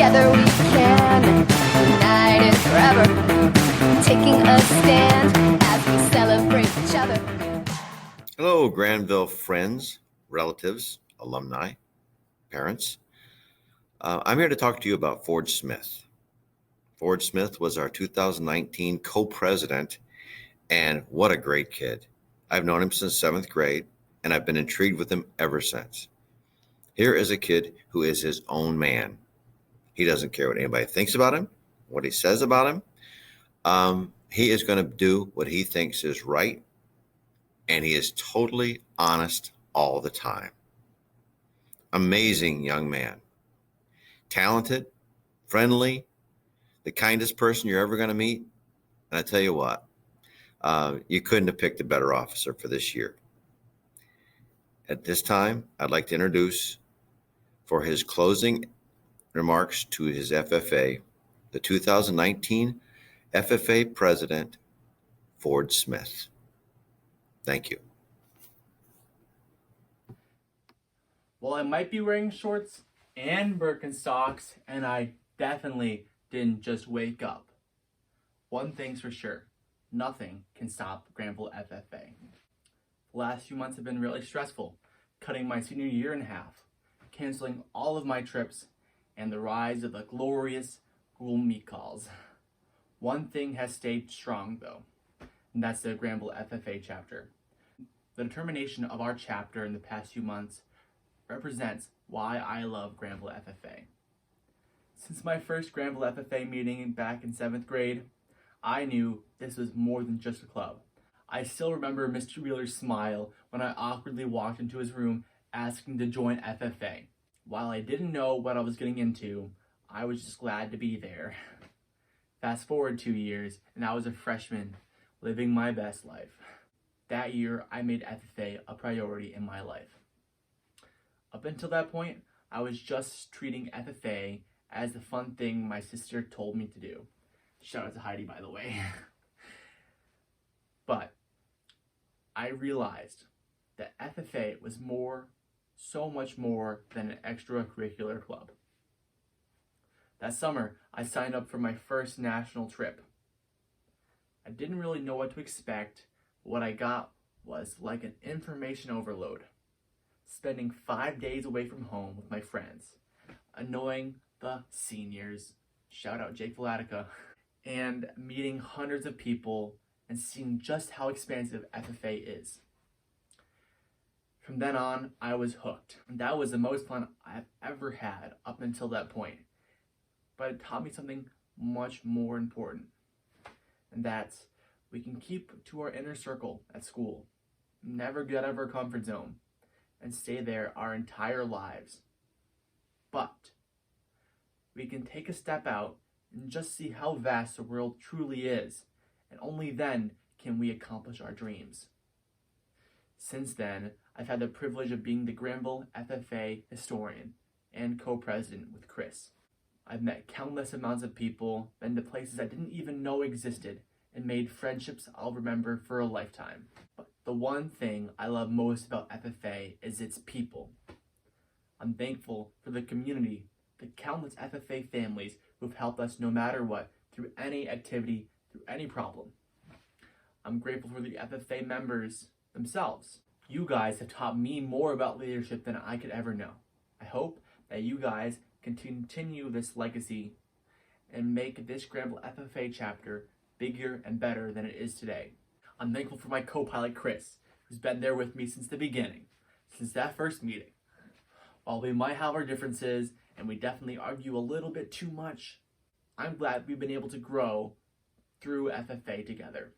Together we can, united forever, taking a stand as we celebrate each other. Hello, Granville friends, relatives, alumni, parents. I'm here to talk to you about Ford Smith. Ford Smith was our 2019 co-president, and what a great kid. I've known him since 7th grade, and I've been intrigued with him ever since. Here is a kid who is his own man. He doesn't care what anybody thinks about him, what he says about him. He is going to do what he thinks is right, and he is totally honest all the time. Amazing young man. Talented, friendly, the kindest person you're ever going to meet. And I tell you what, you couldn't have picked a better officer for this year. At this time, I'd like to introduce, for his closing remarks to his FFA, the 2019 FFA President, Ford Smith. Thank you. Well, I might be wearing shorts and Birkenstocks, and I definitely didn't just wake up. One thing's for sure, nothing can stop Granville FFA. The last few months have been really stressful, cutting my senior year in half, canceling all of my trips, and the rise of the glorious Google Meet calls. One thing has stayed strong though, and that's the Granville FFA chapter. The determination of our chapter in the past few months represents why I love Granville FFA. Since my first Granville FFA meeting back in 7th grade, I knew this was more than just a club. I still remember Mr. Wheeler's smile when I awkwardly walked into his room asking to join FFA. While I didn't know what I was getting into, I was just glad to be there. Fast forward 2 years, and I was a freshman, living my best life. That year, I made FFA a priority in my life. Up until that point, I was just treating FFA as the fun thing my sister told me to do. Shout out to Heidi, by the way. But I realized that FFA was so much more than an extracurricular club. That summer, I signed up for my first national trip. I didn't really know what to expect. What I got was like an information overload. Spending 5 days away from home with my friends, annoying the seniors, shout out Jake Valatica, and meeting hundreds of people and seeing just how expansive FFA is. From then on, I was hooked. And that was the most fun I've ever had up until that point. But it taught me something much more important, and that's we can keep to our inner circle at school, never get out of our comfort zone, and stay there our entire lives. But we can take a step out and just see how vast the world truly is, and only then can we accomplish our dreams. Since then, I've had the privilege of being the Granville FFA historian and co-president with Chris. I've met countless amounts of people, been to places I didn't even know existed, and made friendships I'll remember for a lifetime. But the one thing I love most about FFA is its people. I'm thankful for the community, the countless FFA families who've helped us no matter what, through any activity, through any problem. I'm grateful for the FFA members themselves. You guys have taught me more about leadership than I could ever know. I hope that you guys can continue this legacy and make this Granville FFA chapter bigger and better than it is today. I'm thankful for my co-pilot Chris, who's been there with me since the beginning, since that first meeting. While we might have our differences, and we definitely argue a little bit too much, I'm glad we've been able to grow through FFA together.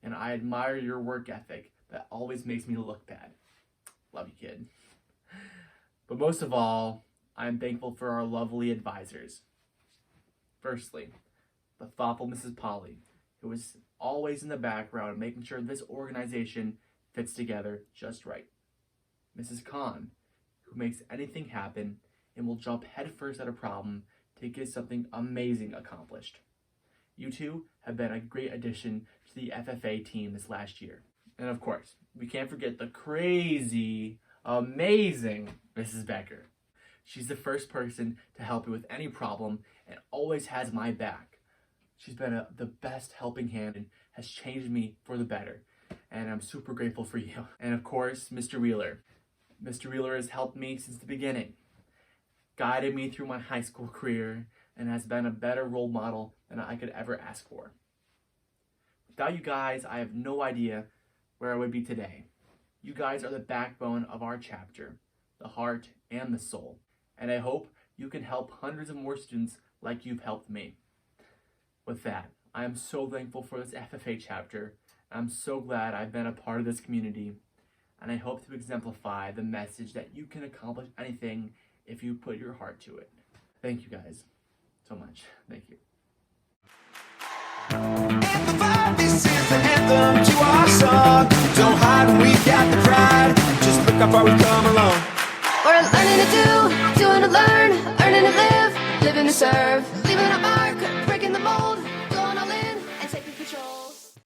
And I admire your work ethic that always makes me look bad. Love you, kid. But most of all, I'm thankful for our lovely advisors. Firstly, the thoughtful Mrs. Polly, who is always in the background making sure this organization fits together just right. Mrs. Khan, who makes anything happen and will jump headfirst at a problem to get something amazing accomplished. You two have been a great addition to the FFA team this last year. And of course, we can't forget the crazy, amazing Mrs. Becker, She's the first person to help me with any problem and always has my back. She's been the best helping hand and has changed me for the better. And I'm super grateful for you. And of course, Mr. Wheeler. Mr. Wheeler has helped me since the beginning, guided me through my high school career, and has been a better role model than I could ever ask for. Without you guys, I have no idea where I would be today. You guys are the backbone of our chapter, the heart and the soul. And I hope you can help hundreds of more students like you've helped me. With that, I am so thankful for this FFA chapter. I'm so glad I've been a part of this community. And I hope to exemplify the message that you can accomplish anything if you put your heart to it. Thank you guys so much. Thank you. FFA, this is the anthem to our song. Don't hide when we got the pride. Just look how far we've come along. We're learning to do, doing to learn, earning to live, living to serve, leaving our mark.